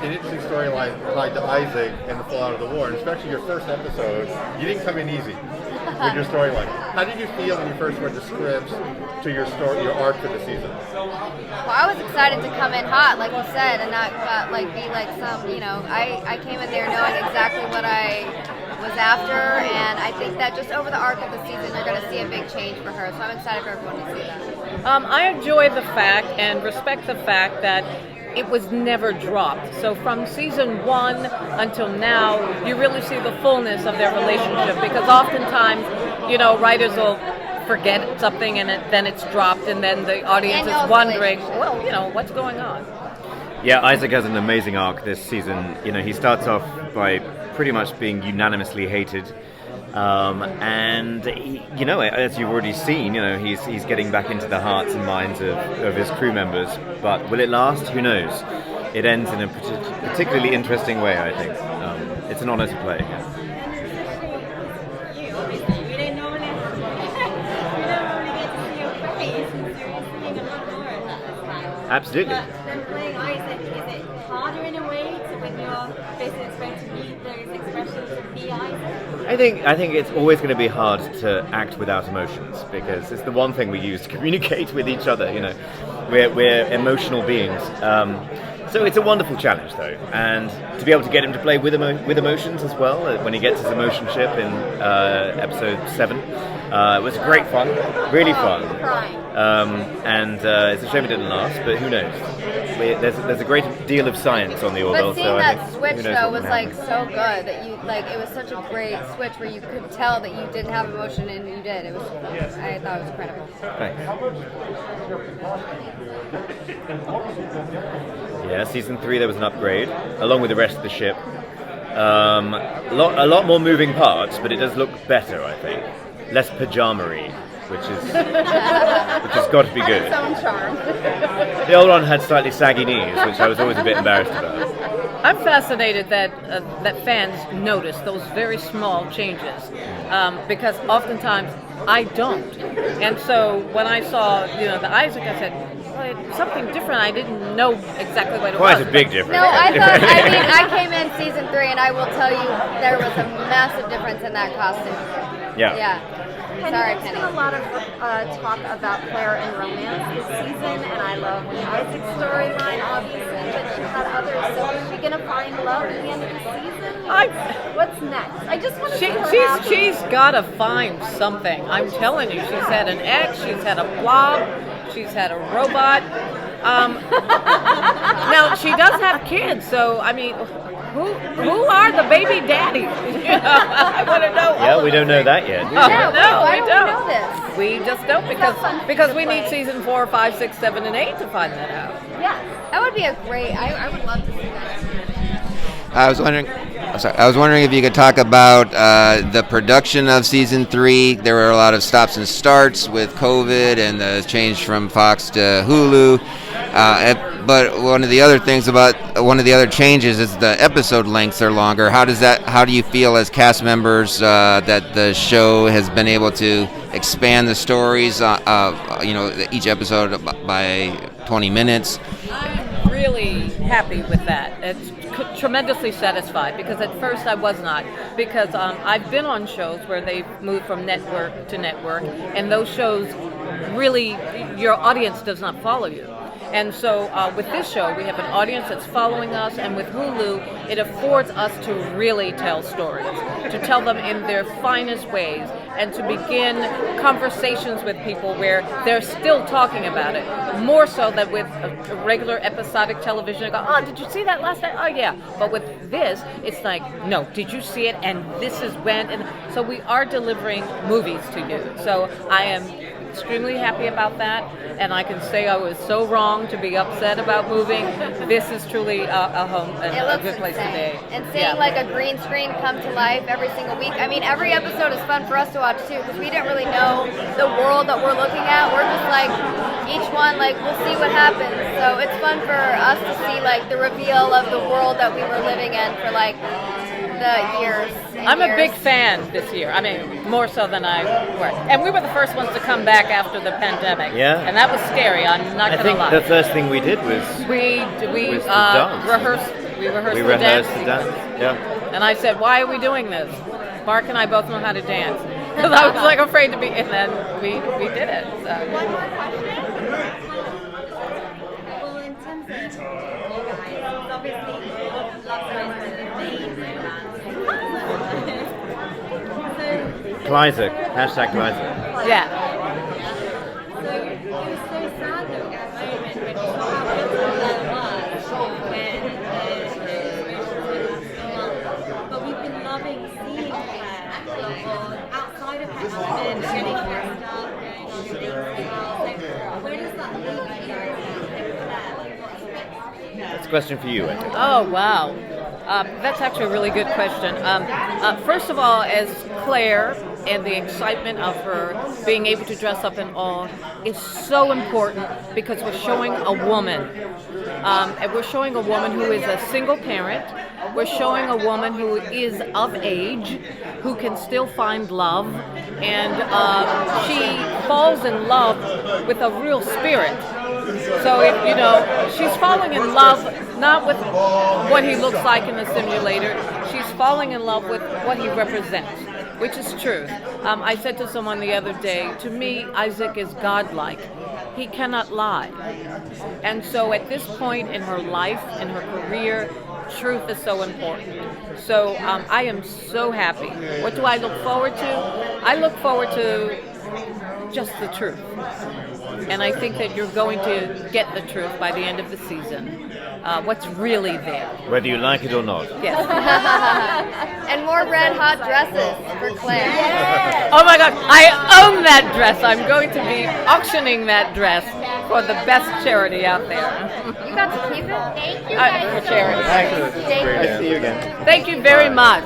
an interesting storyline tied to Isaac and the fallout of the war, and especially your first episode. You didn't come in easy with your storyline. How did you feel when you first read the scripts to your story, your arc for the season? Well, I was excited to come in hot, like you said, and not be like some, I came in there knowing exactly what I was after, and I think that just over the arc of the season, you're going to see a big change for her. So I'm excited for everyone to see that. I enjoy the fact and respect the fact that it was never dropped. So from season 1 until now, you really see the fullness of their relationship, because oftentimes, writers will forget something and then it's dropped, and then the audience is wondering, well, what's going on? Yeah, Isaac has an amazing arc this season. He starts off by pretty much being unanimously hated. And as you've already seen, he's getting back into the hearts and minds of his crew members. But will it last? Who knows? It ends in a particularly interesting way, I think. It's an honor to play. Absolutely. Then playing Isaac, is it harder in a way to when you're basically expected to meet those expressions and be Isaac? I think it's always going to be hard to act without emotions, because it's the one thing we use to communicate with each other. We're emotional beings. So it's a wonderful challenge, though, and to be able to get him to play with emotions as well when he gets his emotion ship in episode 7. It was great fun, really fun. And it's a shame it didn't last, but who knows? There's a great deal of science on the Orville. But seeing that switch though was so good that it was such a great switch where you could tell that you didn't have emotion and you did. I thought it was incredible. Thanks. Yeah, season 3 there was an upgrade along with the rest of the ship. A lot more moving parts, but it does look better, I think. Less pajama-y, which has got to be good. Its own charm. The old one had slightly saggy knees, which I was always a bit embarrassed about. I'm fascinated that fans notice those very small changes, because oftentimes I don't. And so when I saw the Isaac, I said, well, it's something different. I didn't know exactly what it was. Quite a big difference. No, I came in season 3, and I will tell you there was a massive difference in that costume. Yeah. And there's been a lot of talk about Claire and romance this season, and I love the Isaac storyline, obviously, but you had others. So is she going to find love at the end of the season? What's next? I just want to see her happy. She's got to find something. I'm telling you, she's had an ex, she's had a blob, she's had a robot. Now, she does have kids, so, I mean... Who are the baby daddies? I want to know. Yeah, we don't know that yet. No, we don't. Know this? We just don't because we need season 4, 5, 6, 7, and 8 to find that out. Yeah, that would be a great. I would love to see that. I was wondering if you could talk about the production of season 3. There were a lot of stops and starts with COVID and the change from Fox to Hulu. But one of the other changes is the episode lengths are longer. How do you feel as cast members that the show has been able to expand the stories, each episode by 20 minutes? I'm really happy with that. It's tremendously satisfied, because at first I was not, because I've been on shows where they've moved from network to network, and those shows really, your audience does not follow you. And so with this show, we have an audience that's following us, and with Hulu, it affords us to really tell stories, to tell them in their finest ways, and to begin conversations with people where they're still talking about it, more so than with a regular episodic television. I go, oh, did you see that last night? Oh, yeah. But with this, it's like, no, did you see it? And this is when. And so we are delivering movies to you. So I am extremely happy about that, and I can say I was so wrong to be upset about moving. This is truly a home and a good place to be. And seeing like a green screen come to life every single week. I mean, every episode is fun for us to watch too, because we didn't really know the world that we're looking at. We're just like, each one, like, we'll see what happens. So it's fun for us to see like the reveal of the world that we were living in for like the years. I'm a big fan this year. I mean, more so than I were. And we were the first ones to come back after the pandemic. Yeah. And that was scary. I'm not I going to think lie. the first thing we did was we was the dance. rehearsed. We rehearsed we the rehearsed dance. the dance. Yeah. And I said, "Why are we doing this?" Mark and I both know how to dance. Because I was like afraid to be, and then we did it. So. One more question. Well, in terms of you guys, obviously Love Story is the main romance. Glyzer. Hashtag Glyzer. Yeah. So it was so sad though at the moment when you saw how beautiful that was when but we've been loving seeing Claire outside of her husband getting dressed up, going on dates as well. So where does that leave you guys now with Claire? Like what's next? That's a question for you, I think. Oh, wow. That's actually a really good question. First of all, as Claire and the excitement of her being able to dress up in all is so important because we're showing a woman. And we're showing a woman who is a single parent. We're showing a woman who is of age, who can still find love. And she falls in love with a real spirit. So, she's falling in love not with what he looks like in the simulator. She's falling in love with what he represents, which is true. I said to someone the other day, to me, Isaac is godlike. He cannot lie. And so at this point in her life, in her career, truth is so important. So I am so happy. What do I look forward to? I look forward to just the truth. And I think that you're going to get the truth by the end of the season. What's really there. Whether you like it or not. Yes. And more red hot dresses for Claire. Yes. Oh my God, I own that dress. I'm going to be auctioning that dress for the best charity out there. You got to keep it? Thank you For charity. Thank you. Thank Great. I see you again. Thank you very much.